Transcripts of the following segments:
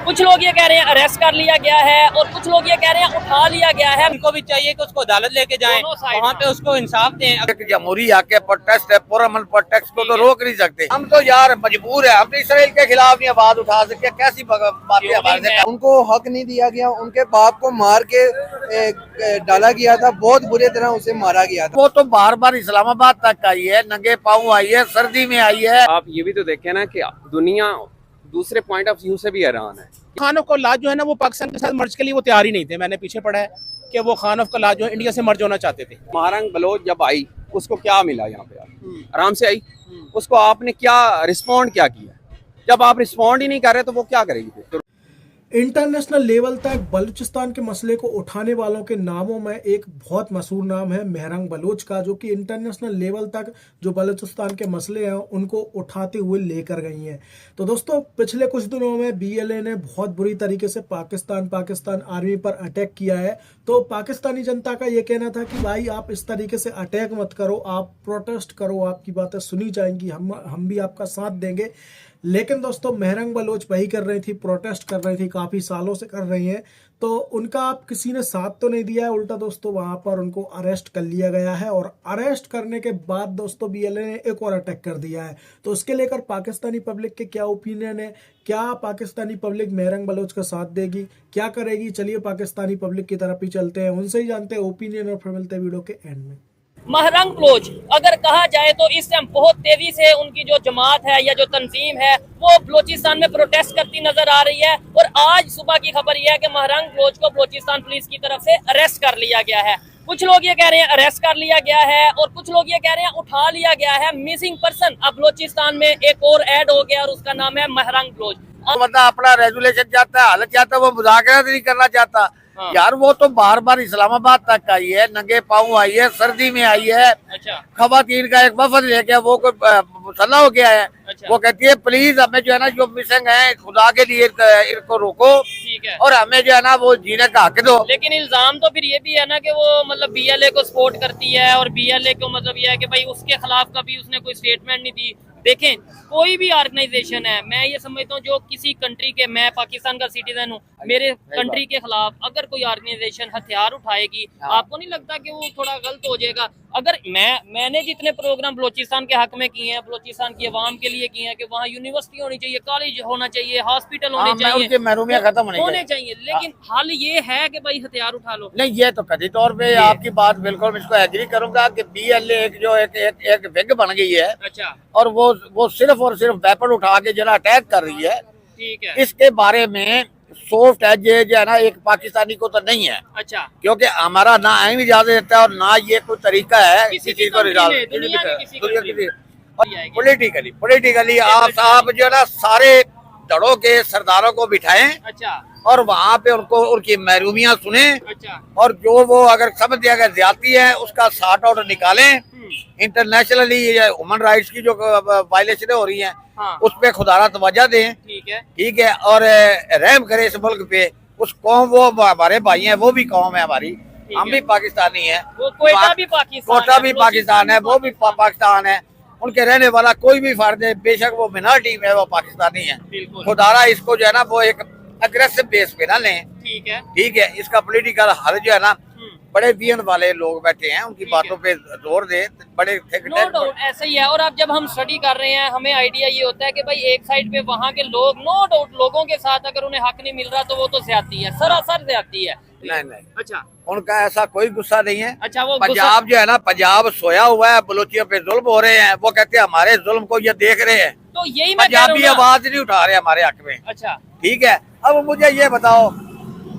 कुछ लोग ये कह रहे हैं अरेस्ट कर लिया गया है और कुछ लोग ये कह रहे हैं उठा लिया गया है। उनको भी चाहिए कि उसको अदालत लेके जाएं, वहाँ पे उसको इंसाफ दें। जमहूरी हक है, प्रोटेस्ट है, पुरअमन प्रोटेस्ट को तो रोक नहीं सकते। हम तो यार मजबूर है, हम तो इसराइल के खिलाफ नहीं आवाज उठा सकते। कैसी बातें हमारे से? उनको हक नहीं दिया गया, उनके बाप को मार के डाला गया था, बहुत बुरी तरह उसे मारा गया था। वो तो बार बार इस्लामाबाद तक आई है, नंगे पाँव आई है, सर्दी में आई है। आप ये भी तो देखें ना कि दुनिया दूसरे पॉइंट ऑफ व्यू से भी हैरान है। खान ऑफ कौलाद जो है ना वो पाकिस्तान के साथ मर्ज के लिए वो तैयार ही नहीं थे। मैंने पीछे पढ़ा है कि वो खान ऑफ कौलाद जो है इंडिया से मर्ज होना चाहते थे। महारंग बलोच जब आई उसको क्या मिला यहाँ पे? आराम से आई, उसको आपने क्या रिस्पॉन्ड क्या किया? जब आप रिस्पॉन्ड ही नहीं कर रहे तो वो क्या करेगी फिर? इंटरनेशनल लेवल तक बलूचिस्तान के मसले को उठाने वालों के नामों में एक बहुत मशहूर नाम है महरंग बलोच का, जो कि इंटरनेशनल लेवल तक जो बलूचिस्तान के मसले हैं उनको उठाते हुए लेकर गई हैं। तो दोस्तों पिछले कुछ दिनों में बीएलए ने बहुत बुरी तरीके से पाकिस्तान आर्मी पर अटैक किया है। तो पाकिस्तानी जनता का ये कहना था कि भाई आप इस तरीके से अटैक मत करो, आप प्रोटेस्ट करो, आपकी बातें सुनी जाएंगी, हम भी आपका साथ देंगे। लेकिन दोस्तों महरंग बलोच वही कर रही थी, प्रोटेस्ट कर रही थी, काफ़ी सालों से कर रही हैं। तो उनका आप किसी ने साथ तो नहीं दिया है, उल्टा दोस्तों वहां पर उनको अरेस्ट कर लिया गया है। और अरेस्ट करने के बाद दोस्तों बीएलए ने एक और अटैक कर दिया है। तो उसके लेकर पाकिस्तानी पब्लिक के क्या ओपिनियन है, क्या पाकिस्तानी पब्लिक महरंग बलोच का साथ देगी, क्या करेगी? चलिए पाकिस्तानी पब्लिक की तरफ ही चलते हैं, उनसे ही जानते हैं ओपिनियन, और फिर मिलते हैं वीडियो के एंड में। महरंग बलोच अगर कहा जाए तो इस टाइम बहुत तेजी से उनकी जो जमात है या जो तंजीम है वो बलोचिस्तान में प्रोटेस्ट करती नजर आ रही है। और आज सुबह की खबर यह है कि महरंग बलोच को बलोचिस्तान पुलिस की तरफ से अरेस्ट कर लिया गया है। कुछ लोग ये कह रहे हैं अरेस्ट कर लिया गया है और कुछ लोग ये कह रहे हैं उठा लिया गया है। मिसिंग पर्सन अब बलोचिस्तान में एक और ऐड हो गया और उसका नाम है महरंग बलोच। बंदा अपना रेजुलेशन चाहता है, हालत चाहता है, वो मुज़ाकरा नहीं करना चाहता। यार वो तो बार बार इस्लामाबाद तक आई है, नंगे पाँव आई है, सर्दी में आई है। अच्छा। खवातीन का एक वफद लेके वो कोई मुसल्ला हो गया है। अच्छा। वो कहती है प्लीज हमें जो है ना जो मिसिंग है खुदा के लिए इनको रोको, ठीक है, और हमें जो है ना वो जीने का हक दो। लेकिन इल्जाम तो फिर ये भी है ना कि वो मतलब बीएलए को सपोर्ट करती है और बीएलए को मतलब ये है कि भाई उसके खिलाफ कभी उसने कोई स्टेटमेंट नहीं दी। देखें कोई भी ऑर्गेनाइजेशन है, मैं ये समझता हूँ जो किसी कंट्री के, मैं पाकिस्तान का सिटीजन हूँ, मेरे कंट्री के खिलाफ अगर कोई ऑर्गेनाइजेशन हथियार उठाएगी, आपको नहीं लगता कि वो थोड़ा गलत हो जाएगा? अगर मैंने जितने प्रोग्राम बलोचिस्तान के हक में किए हैं, बलोचिस्तान की आवाम के लिए किए हैं कि वहाँ यूनिवर्सिटी होनी चाहिए, कॉलेज होना चाहिए, हॉस्पिटल होने चाहिए, महरूमियां खत्म होने चाहिए, लेकिन हाल ये है कि भाई हथियार उठा लो। नहीं, ये तो कथित तौर पे आपकी बात बिल्कुल मैं इसको एग्री करूंगा कि बीएलए एक जो एक विंग बन गई है। अच्छा। और वो सिर्फ और सिर्फ वेपन उठा के जरा अटैक कर रही है। ठीक है। इसके बारे में सॉफ्ट एज जो है ना एक पाकिस्तानी को तो नहीं है। अच्छा। क्योंकि हमारा ना आइन इजाजत देता है और ना ये कोई तरीका है किसी किसी को पोलिटिकली आप जो है ना सारे धड़ों के सरदारों को बिठाएं। अच्छा। और वहाँ पे उनको उनकी महरूमियाँ सुने। अच्छा। और जो वो अगर समझ दिया गया ज्यादती है उसका सॉर्ट आउट निकालें। इंटरनेशनली ह्यूमन राइट्स की जो वायलेशन हो रही हैं, हाँ। उस पे खुदारा तवज्जो दें। ठीक है, और रहम करे इस मुल्क पे। उस कौम, वो हमारे भाई हैं, वो भी कौम है हमारी, हम भी पाकिस्तानी हैं, कोटा भी पाकिस्तान है, वो भी पाकिस्तान है। उनके रहने वाला कोई भी फर्द है, बेशक वो मिनॉरिटी में, वो पाकिस्तानी है। खुदारा इसको जो है ना वो एक अग्रेसिव बेस पे ना लें। ठीक है, इसका पॉलिटिकल हल जो है ना बड़े विजन वाले लोग बैठे हैं, उनकी बातों पे जोर दे, बड़े नो डाउट ऐसा ही है। और अब जब हम स्टडी कर रहे हैं हमें आइडिया ये होता है कि भाई एक साइड पे वहाँ के लोग, नो डाउट लोगों के साथ अगर उन्हें हक नहीं मिल रहा तो वो तो ज्यादती है, सरासर ज्यादती है। नहीं। अच्छा। उनका ऐसा कोई गुस्सा नहीं है। अच्छा। वो पंजाब जो है ना, पंजाब सोया हुआ है, बलोचियों पे जुल्म हो रहे हैं, वो कहते हैं हमारे जुल्म को ये देख रहे हैं, तो यही पंजाबी आवाज नहीं उठा रहे हमारे हक में। अच्छा। ठीक है, अब मुझे ये बताओ,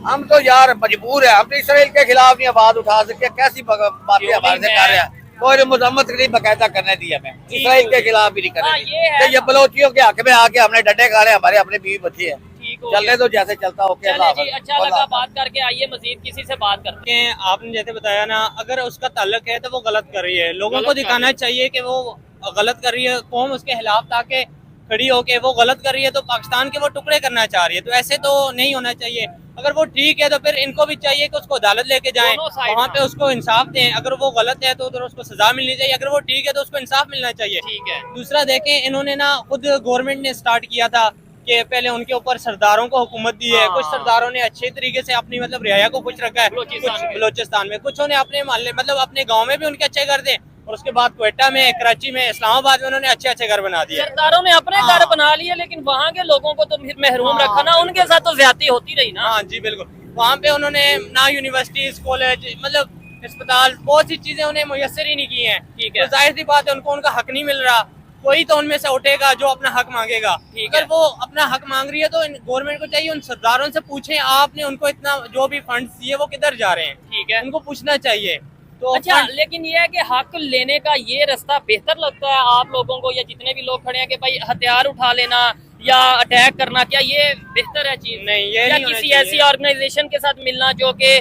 हम तो यार मजबूर है, हम तो इसराइल के खिलाफ नहीं आवाज उठा सकते। कैसी बातें हमारे से कर रहे हैं? कोई मजम्मत नहीं बकायदा करने दी हमें, इसराइल के खिलाफ भी नहीं करने दी। ये बलोचियों के हक में आके हमने डंडे गाड़े, हमारे अपने बीवी बच्चे है, चलने तो जैसे चलता हो। अच्छा लगा बात करके, आइए मजीद किसी से बात करते हैं। आपने जैसे बताया ना, अगर उसका ताल्लुक है तो वो गलत कर रही है, लोगों को दिखाना चाहिए कि वो गलत कर रही है, कौम उसके खिलाफ ताकि खड़ी होके वो गलत कर रही है तो पाकिस्तान के वो टुकड़े करना चाह रही है, तो ऐसे तो नहीं होना चाहिए। अगर वो ठीक है तो फिर इनको भी चाहिए कि उसको अदालत लेके जाएं, वहाँ पे उसको इंसाफ दें। अगर वो गलत है तो उधर उसको सजा मिलनी चाहिए, अगर वो ठीक है तो उसको इंसाफ मिलना चाहिए। ठीक है। दूसरा देखें, इन्होंने ना खुद गवर्नमेंट ने स्टार्ट किया था कि पहले उनके ऊपर सरदारों को हुकूमत दी है, हाँ। कुछ सरदारों ने अच्छे तरीके से अपनी मतलब रियाया को खुश रखा है, बलूचिस्तान कुछ में। बलोचिस्तान में, कुछ ने अपने मोहल्ले मतलब अपने गांव में भी उनके अच्छे कर दे, और उसके बाद क्वेटा में, कराची में, इस्लामाबाद में उन्होंने अच्छे अच्छे घर बना दिए। सरदारों ने अपने हाँ। घर बना लिए, लेकिन वहाँ के लोगों को तो फिर महरूम हाँ, रखा ना, उनके साथ तो ज्यादती होती रही ना। हाँ जी बिल्कुल, वहाँ पे उन्होंने ना यूनिवर्सिटीज, कॉलेज, मतलब अस्पताल, बहुत सी चीजें उन्हें मुयस्सर ही नहीं की हैं। ठीक है। तो जाहिर सी बात है उनको उनका हक नहीं मिल रहा, कोई तो उनमें से उठेगा जो अपना हक मांगेगा। ठीक है। अगर वो अपना हक मांग रही है तो गवर्नमेंट को चाहिए उन सरदारों से पूछे, आपने उनको इतना जो भी फंड्स दिए वो किधर जा रहे हैं, ठीक है। उनको पूछना चाहिए। तो अच्छा, लेकिन ये है कि हक लेने का ये रास्ता बेहतर लगता है आप लोगों को, या जितने भी लोग खड़े हैं, कि भाई हथियार उठा लेना या अटैक करना, क्या ये बेहतर है चीज? नहीं, ये या नहीं होना किसी चाहिए। ऐसी ऑर्गेनाइजेशन के साथ मिलना जो कि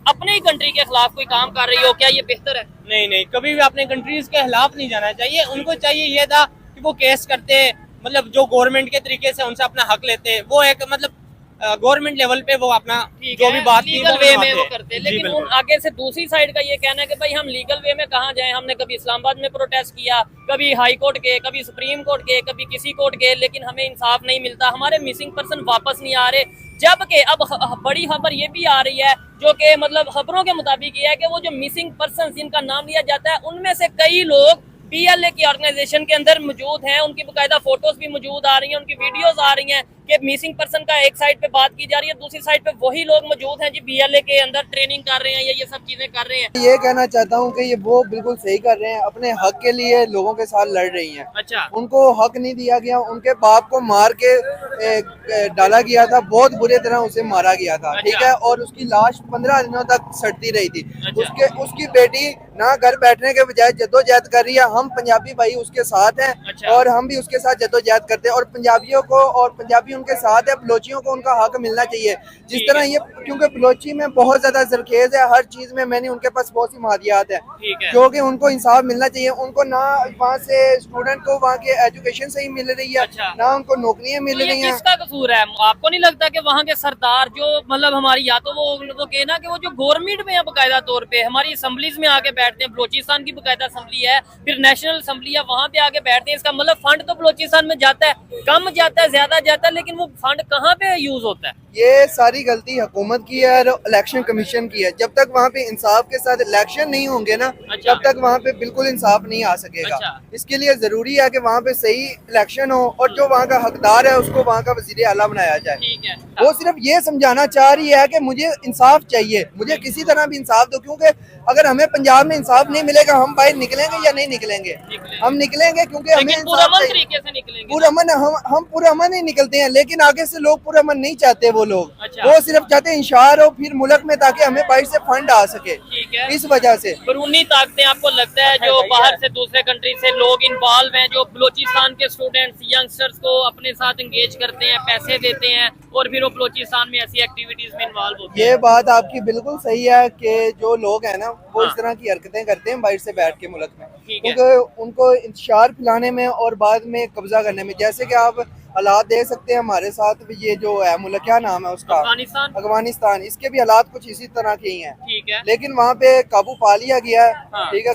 अपने ही कंट्री के खिलाफ कोई काम कर रही हो, क्या ये बेहतर है? नहीं नहीं, कभी भी अपने कंट्रीज के खिलाफ नहीं जाना चाहिए। उनको चाहिए ये था कि वो केस करते, मतलब जो गवर्नमेंट के तरीके से उनसे अपना हक लेते, वो एक मतलब गवर्नमेंट लेवल पे वो अपना जो भी बात थी लीगल वे में वो मनवाते। करते हैं। जी, लेकिन बिल्कुल। उन आगे से दूसरी साइड का ये कहना है कि भाई हम लीगल वे में कहाँ जाएं, हमने कभी इस्लामाबाद में प्रोटेस्ट किया, कभी हाई कोर्ट गए, कभी सुप्रीम कोर्ट गए, कभी किसी कोर्ट गए, लेकिन हमें इंसाफ नहीं मिलता, हमारे मिसिंग पर्सन वापस नहीं आ रहे। जबकि अब बड़ी खबर ये भी आ रही है, जो कि मतलब खबरों के मुताबिक ये है कि वो जो मिसिंग पर्सन जिनका नाम लिया जाता है, उनमें से कई लोग PLA की ऑर्गेनाइजेशन के अंदर मौजूद हैं। उनकी बाकायदा फोटोज भी मौजूद आ रही हैं, उनकी वीडियोस आ रही हैं कि मिसिंग पर्सन का एक साइड पे बात की जा रही है, दूसरी साइड पे वही लोग मौजूद हैं जी PLA के अंदर ट्रेनिंग कर रहे हैं या ये सब चीजें कर रहे हैं। ये कहना चाहता हूँ कि ये वो बिल्कुल सही कर रहे हैं, अपने हक के लिए लोगों के साथ लड़ रही हैं। अच्छा, उनको हक नहीं दिया गया, उनके बाप को मार के डाला गया था, बहुत बुरे तरह उसे मारा गया था। अच्छा। ठीक है, और उसकी लाश 15 दिनों तक सड़ती रही थी। अच्छा। उसकी बेटी ना घर बैठने के बजाय जद्दोजहद कर रही है। हम पंजाबी भाई उसके साथ हैं, अच्छा। और हम भी उसके साथ जद्दोजहद करते हैं, और पंजाबियों को और पंजाबी उनके साथ है, बलोचियों को उनका हक मिलना चाहिए। जिस ठीक तरह ये, क्योंकि बलोची में बहुत ज्यादा जरखेज है, हर चीज में मैंने उनके पास बहुत सी मादियात है, ठीक है। जो कि उनको इंसाफ मिलना चाहिए। उनको ना वहाँ से स्टूडेंट को वहाँ के एजुकेशन से ही मिल रही है, अच्छा। ना उनको नौकरियां मिल तो ये रही हैं। किसका कसूर है? आपको नहीं लगता कि वहाँ के सरदार जो मतलब हमारी, या तो वो कहना कि वो जो गवर्नमेंट में है बकायदा तौर पे हमारी असम्बलीज में आके बैठते हैं, बलोचिस्तान की बकायदा असम्बली है, फिर नेशनल असम्बली है, वहाँ पे आके बैठते हैं, इसका मतलब फंड तो बलोचिस्तान में जाता है, कम जाता है, ज्यादा जाता है, लेकिन वो फंड कहाँ पे यूज होता है? ये सारी गलती हुकूमत की है और इलेक्शन कमीशन की है। जब तक वहाँ पे इंसाफ के साथ इलेक्शन नहीं होंगे ना, अच्छा। तब तक वहाँ पे बिल्कुल इंसाफ नहीं आ सकेगा। अच्छा। इसके लिए जरूरी है कि वहाँ पे सही इलेक्शन हो, और जो वहाँ का हकदार है उसको वहाँ का वजीर आला बनाया जाए। ठीक है। वो सिर्फ ये समझाना चाह रही है कि मुझे इंसाफ चाहिए, मुझे किसी तरह भी इंसाफ दो, क्योंकि अगर हमें पंजाब में इंसाफ नहीं मिलेगा, हम बाहर निकलेंगे या नहीं निकलेंगे? हम निकलेंगे, क्योंकि हमें लेकिन इंसाफ पुरअमन चाहिए। तरीके से निकलेंगे ना? पुरअमन हम पुरअमन ही निकलते हैं, लेकिन आगे से लोग पुरअमन नहीं चाहते। वो लोग अच्छा। वो सिर्फ चाहते हैं इंशार हो फिर मुल्क में, ताकि हमें बाहर से फंड आ सके। ठीक है। इस वजह से बैरूनी ताकतें आपको लगता है जो बाहर से दूसरे कंट्री से लोग इन्वॉल्व हैं, जो बलोचिस्तान के स्टूडेंट्स यंगस्टर्स को अपने साथ एंगेज करते हैं, पैसे देते हैं, और फिर वो बलोचिस्तान में ऐसी एक्टिविटीज में इन्वॉल्व होते हैं? ये बात आपकी बिल्कुल सही है कि जो लोग हैं ना, वो हाँ। इस तरह की हरकतें करते हैं बाहर से बैठ के मुल्क में, ठीक है। क्योंकि उनको इंतशार फैलाने में और बाद में कब्जा करने में। जैसे कि आप हालात देख सकते हैं हमारे साथ, ये जो है मुल्क, क्या नाम है उसका, अफगानिस्तान। अफगानिस्तान, इसके भी हालात कुछ इसी तरह के ही हैं। ठीक है। लेकिन वहाँ पे काबू पा लिया गया है। हाँ। ठीक है,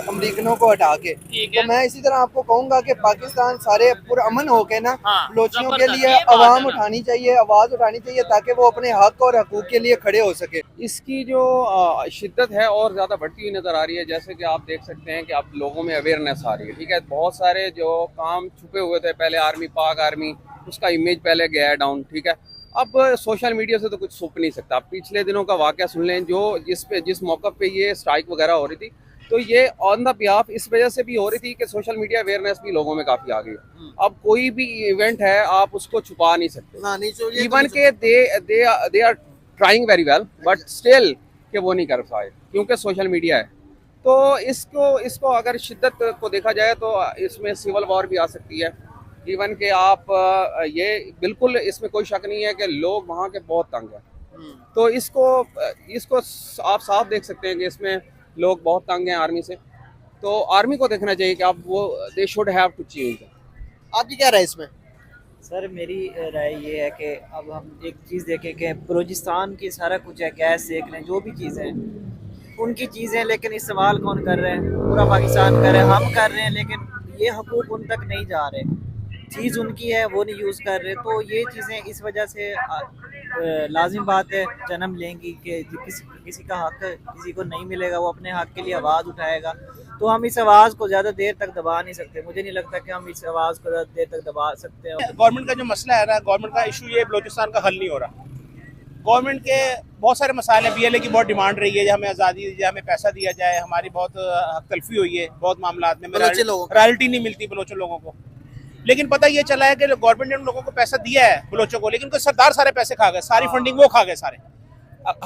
अमरीकनों को हटा के। ठीक तो है। मैं इसी तरह आपको कहूंगा कि पाकिस्तान सारे पुरअमन होके ना, हाँ, बलोचियों के जबरदस्त, लिए ये बात है आवाम ना। उठानी चाहिए, आवाज उठानी चाहिए, ताकि वो अपने हक और हकूक के लिए खड़े हो सके। इसकी जो शिद्दत है और ज़्यादा बढ़ती हुई नज़र आ रही है। जैसे कि आप देख सकते हैं कि अब लोगों में अवेयरनेस आ रही है। ठीक है, बहुत सारे जो काम छुपे हुए थे पहले, आर्मी, पाक आर्मी, उसका इमेज पहले गया है डाउन। ठीक है, अब सोशल मीडिया से तो कुछ छुप नहीं सकता। पिछले दिनों का वाकया सुन लें, जो जिस मौके पे ये स्ट्राइक वगैरह हो रही थी, तो ये ऑन द बिहाफ इस वजह से भी हो रही थी कि सोशल मीडिया अवेयरनेस भी लोगों में काफ़ी आ गई है। अब कोई भी इवेंट है आप उसको छुपा नहीं सकते। इवन के they are trying very well, but still कि वो नहीं कर पाए क्योंकि सोशल मीडिया है। तो इसको अगर शिद्दत को देखा जाए तो इसमें सिविल वॉर भी आ सकती है। इवन के आप ये बिल्कुल इसमें कोई शक नहीं है कि लोग वहाँ के बहुत तंग हैं। तो इसको आप साफ देख सकते हैं कि इसमें लोग बहुत तंग हैं आर्मी से। तो आर्मी को देखना चाहिए कि आप वो they should have to change. आपकी क्या राय इसमें? सर मेरी राय ये है कि अब हम एक चीज़ देखें कि बलूचिस्तान की सारा कुछ है, गैस देख लें, जो भी चीज़ें हैं उनकी चीज़ें, लेकिन इस्तेमाल कौन कर रहे हैं? पूरा पाकिस्तान कर रहे हैं, हम कर रहे हैं, लेकिन ये हकूक़ उन तक नहीं जा रहे। चीज़ उनकी है वो नहीं यूज़ कर रहे, तो ये चीज़ें इस वजह से लाजिम बात है जन्म लेंगी कि किसी का हक किसी को नहीं मिलेगा, वो अपने हक के लिए आवाज़ उठाएगा। तो हम इस आवाज़ को ज़्यादा देर तक दबा नहीं सकते, मुझे नहीं लगता कि हम इस आवाज़ को ज़्यादा देर तक दबा सकते हैं। गवर्नमेंट का जो मसला है ना, गवर्नमेंट का इशू ये बलूचिस्तान का हल नहीं हो रहा। गवर्नमेंट के बहुत सारे मसाइल हैं, BLA की बहुत डिमांड रही है, हमें आज़ादी दी जाए, हमें पैसा दिया जाए, हमारी बहुत हक तलफी हुई है बहुत मामलात में, रॉयल्टी नहीं मिलती बलोच लोगों को। लेकिन पता ये चला है कि गवर्नमेंट ने उन लोगों को पैसा दिया है बलोचों को, लेकिन उनके सरदार सारे पैसे खा गए, सारी फंडिंग वो खा गए सारे।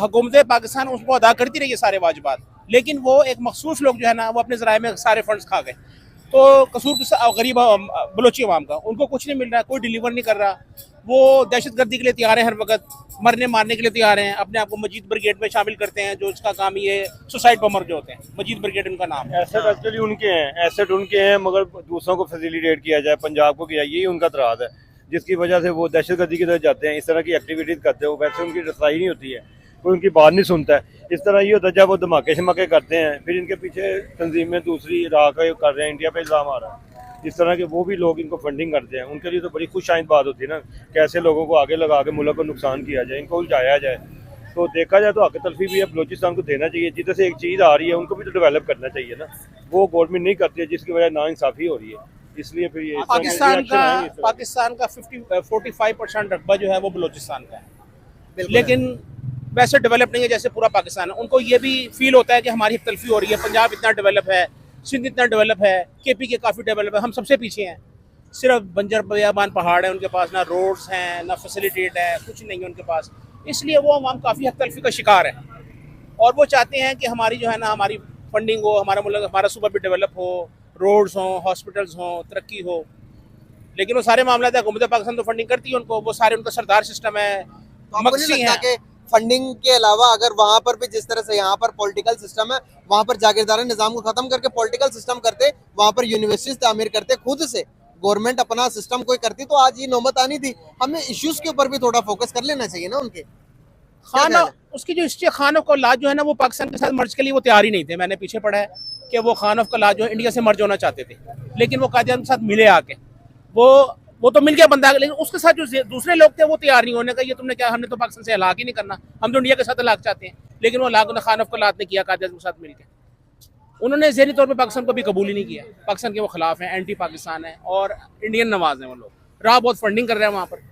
हुकूमत पाकिस्तान उसको अदा करती रही है सारे वाजिबात, लेकिन वो एक मखसूस लोग जो है ना वो अपने ज़राए में सारे फंड्स खा गए। तो कसूर गरीब बलोची अवाम का, उनको कुछ नहीं मिल रहा है, कोई डिलीवर नहीं कर रहा। वो दहशतगर्दी के लिए तैयार है, हर वक्त मरने मारने के लिए तैयार हैं, अपने आप को मजीद ब्रिगेड में शामिल करते हैं, जो इसका काम ये सुसाइड बमर जो होते हैं, मजीद ब्रिगेड उनका नाम है। एसेट एक्चुअली उनके हैं, एसेट उनके हैं, मगर दूसरों को फैसिलिटेट किया जाए, पंजाब को किया, यही उनका तराज है, जिसकी वजह से वो दहशतगर्दी की तरफ जाते हैं, इस तरह की एक्टिविटीज़ करते हैं। वो वैसे उनकी रसाई नहीं होती है, कोई उनकी बात नहीं सुनता है। इस तरह ये होता है जब वो धमाके शमाके करते हैं, फिर इनके पीछे तंजीमें दूसरी इराक कर रहे हैं, इंडिया पे इल्ज़ाम आ रहा है, इस तरह के वो भी लोग इनको फंडिंग करते हैं। उनके लिए तो बड़ी खुशाइंद बात होती है ना, कैसे लोगों को आगे लगा के मुल्क को नुकसान किया जाए, इनको उलझाया जाए। तो देखा जाए तो हक तलफी भी अब बलूचिस्तान को देना चाहिए, जिधर से एक चीज़ आ रही है उनको भी तो डेवलप करना चाहिए ना, वो गवर्नमेंट नहीं करती है, जिसकी वजह नाइंसाफ़ी हो रही है। इसलिए फिर ये पाकिस्तान का 45% रकबा जो है वो बलूचिस्तान का है, लेकिन वैसे डेवलप नहीं है जैसे पूरा पाकिस्तान है। उनको ये भी फील होता है कि हमारी हक तलफी हो रही है, पंजाब इतना डेवलप है, सिंध इतना डेवलप है, KP के काफ़ी डेवलप है, हम सबसे पीछे हैं। सिर्फ बंजर बयाबान पहाड़ है उनके पास, ना रोड्स हैं, ना फैसिलिटेट है, कुछ नहीं है उनके पास। इसलिए वो अवाम काफ़ी हक तलफी का शिकार है, और वो चाहते हैं कि हमारी जो है ना हमारी फंडिंग हो, हमारा मुल्क हमारा सूबा भी डेवलप हो, रोड्स हों, हॉस्पिटल्स हों, तरक्की हो। लेकिन वो सारे मामला है, हुकूमत पाकिस्तान तो फंडिंग करती है उनको, वो सारे उनका सरदार सिस्टम है, मक्सी है। फंडिंग के अलावा अगर वहाँ पर भी जिस तरह से यहाँ पर पॉलिटिकल सिस्टम है, वहाँ पर जागीरदारी निज़ाम को खत्म करके पॉलिटिकल सिस्टम करते, वहाँ पर यूनिवर्सिटीज तामीर करते, खुद से गवर्नमेंट अपना सिस्टम कोई करती, तो आज ये नौबत आनी थी। हमें इश्यूज के ऊपर भी थोड़ा फोकस कर लेना चाहिए ना उनके। खाना उसकी जो हिस्ट्री, खान ऑफ कौलाद जो है ना वो पाकिस्तान के साथ मर्ज के लिए वो तैयार ही नहीं थे। मैंने पीछे पढ़ा है कि वो खान ऑफ कौलाद जो है इंडिया से मर्ज होना चाहते थे, लेकिन वो कायदे के साथ मिले आके, वो तो मिल गया बंदा, लेकिन उसके साथ जो दूसरे लोग थे वो तैयार नहीं होने का। ये तुमने क्या, हमने तो पाकिस्तान से हलाक ही नहीं करना, हम तो इंडिया के साथ हलाक चाहते हैं, लेकिन वो हलाक खान ऑफ कौलाद ने किया कायदे के साथ मिलकर। उन्होंने ज़हनी तौर पे पाकिस्तान को भी कबूल ही नहीं किया, पाकिस्तान के वो खिलाफ हैं, एंटी पाकिस्तान है और इंडियन नवाज हैं वो लोग। राह बहुत फंडिंग कर रहे हैं वहाँ पर,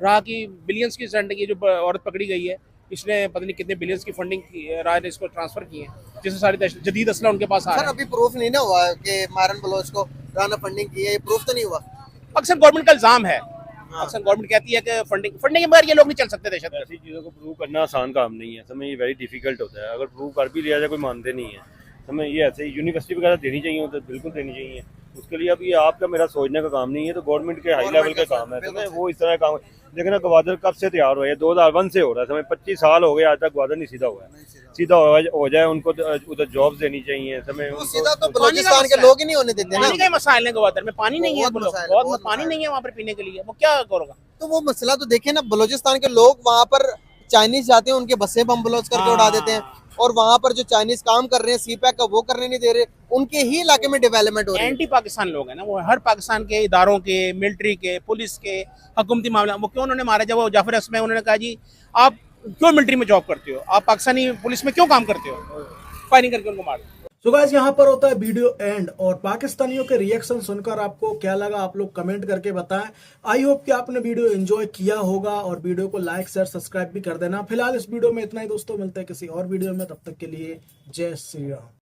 राह की बिलियंस की फंडिंग, ये जो औरत पकड़ी गई है इसने पता नहीं कितने बिलियंस की फंडिंग की, राह ने इसको ट्रांसफर की है, जिससे सारी जदीद असला उनके पास आ रहा है। अभी प्रूफ नहीं ना हुआ कि मारन बलोच को राह ने फंडिंग की है, ये प्रूफ तो नहीं हुआ। पाकिस्तान गवर्नमेंट का इल्जाम है, पाकिस्तान गवर्नमेंट कहती है कि फंडिंग के बगैर ये लोग नहीं चल सकते। दहशत ऐसी चीज़ों को प्रूव करना आसान काम नहीं है, समय ये वेरी डिफिकल्ट होता है। अगर प्रूव कर भी लिया जाए कोई मानते नहीं है, समय ये ऐसे यूनिवर्सिटी वगैरह देनी चाहिए तो बिल्कुल देनी चाहिए। उसके लिए अब ये आपका मेरा सोचने का काम नहीं है, तो गवर्नमेंट के हाई लेवल का काम है। समय वो इस तरह काम, लेकिन गवादर कब से तैयार हुआ है? 2001 से हो रहा है, समय 25 साल हो गए, आज तक गवादर नहीं सीधा हुआ है। सीधा हो जाए, उनको उधर जॉब्स देनी चाहिए। समय सीधा तो बलूचिस्तान के लोग ही नहीं होने देते ना। पानी के मसाइल हैं गवादर में, पानी नहीं है, बहुत पानी नहीं है वहाँ पर पीने के लिए, वो क्या करोगा? तो वो मसला तो देखे ना, बलूचिस्तान के लोग वहाँ पर चाइनीज जाते हैं, उनके बसें बम बलोच करके उड़ा देते हैं, और वहाँ पर जो चाइनीज काम कर रहे हैं CPEC का वो करने नहीं दे रहे, उनके ही इलाके में डेवलपमेंट हो रही है। एंटी पाकिस्तान लोग हैं ना, वो हर पाकिस्तान के इदारों के, मिलिट्री के, पुलिस के, हुकूमती मामला, वो क्यों उन्होंने मारा? जब वो जाफर असम, उन्होंने कहा जी आप क्यों मिलिट्री में जॉब करते हो, आप पाकिस्तानी पुलिस में क्यों काम करते हो, फायरिंग करके उनको मार। तो गाइस यहाँ पर होता है वीडियो एंड, और पाकिस्तानियों के रिएक्शन सुनकर आपको क्या लगा आप लोग कमेंट करके बताएं। आई होप कि आपने वीडियो एंजॉय किया होगा, और वीडियो को लाइक शेयर सब्सक्राइब भी कर देना। फिलहाल इस वीडियो में इतना ही दोस्तों, मिलते हैं किसी और वीडियो में, तब तक के लिए जय श्री राम।